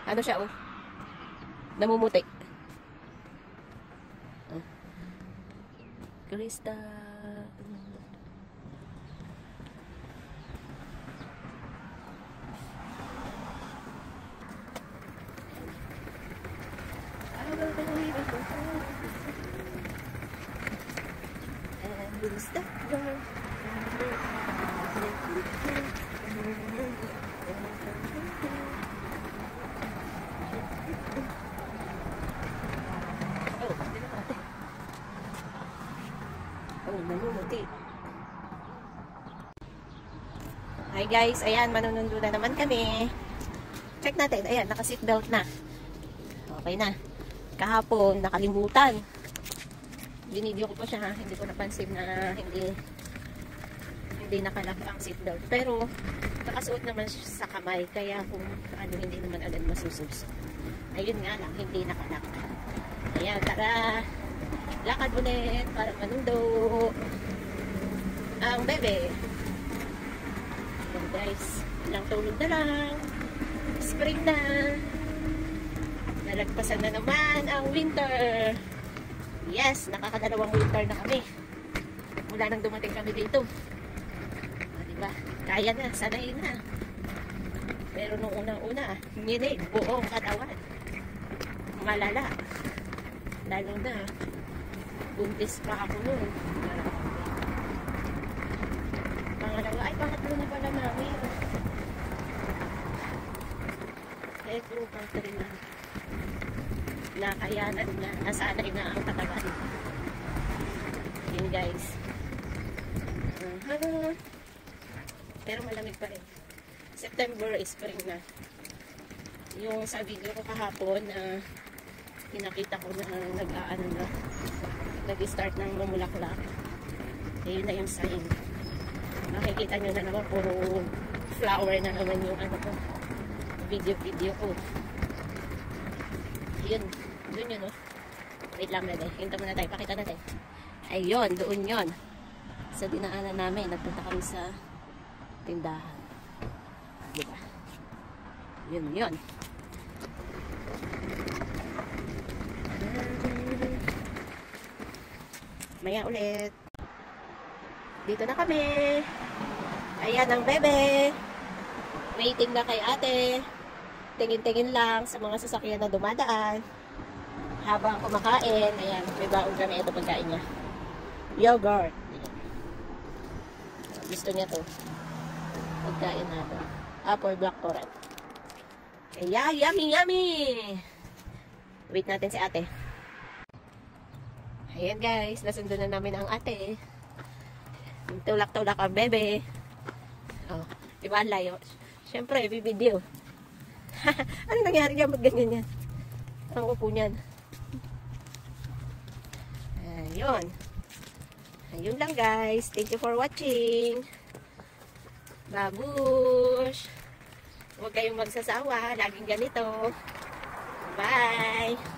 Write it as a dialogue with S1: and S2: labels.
S1: Ano siya, oh. Namumuti. Krista. And who's that girl? Oh, namumuti. Hi guys, ayan, manunundo na naman kami. Check natin, ayan, naka-seatbelt na. Okay na. Kahapon, nakalimutan. Binidyo ko pa siya, hindi ko napansin na hindi nakalak ang seatbelt. Pero, nakasuot naman siya sa kamay, kaya kung ano, hindi naman agad masusus. Ayun nga lang, hindi nakalak. Ayan, tara. Lakad ulit para manundo ang bebe. Ayan guys, ilang tulog na lang. Spring na. Nalagpasan na naman ang winter. Yes, nakakadalawang winter na kami. Mula nang dumating kami dito. Diba? Kaya na, sanay na. Pero nung unang-una, nginig, buong katawan. Malala. Lalo na, buntis pa ako nun. Pangalawa, ay pangatlo na pala mami. Eh, kung country na nakayanan na, nasanay na ang katawan. Yun guys. Pero malamig pa rin. September, spring na. Yung sa video ko kahapon, pinakita ko na nag-aano na, nag-start ng mamulaklak. Ayun na yung sign. Makikita nyo na naman, puro flower na naman yung ano ko, video ko. Ayun, doon yun, no? Wait lang na, hinta muna tayo, pakita natin. Ayun, doon yun. Sa dinaanan namin, nagpunta kami sa tindahan. Diba? Yun. Maya ulit. Dito na kami. Ayan ang bebe. Waiting na kay ate. Tingin-tingin lang sa mga sasakyan na dumadaan. Habang kumakain. Ayan, may baon kami. Ito pagkain niya. Yogurt. Gusto niya to. Pagkain natin. Apple black currant. Kaya, yummy! Wait natin si ate. Ayan guys, nasundo na namin ang ate. Tulak-tulak ang bebe. Oh, diba ang layo? Siyempre, bibideo. Ano nangyari niya? Ba't ganyan yan? Ang upo niyan. Ayun. Ayun lang guys. Thank you for watching. Babush! Huwag kayong magsasawa. Laging ganito. Bye!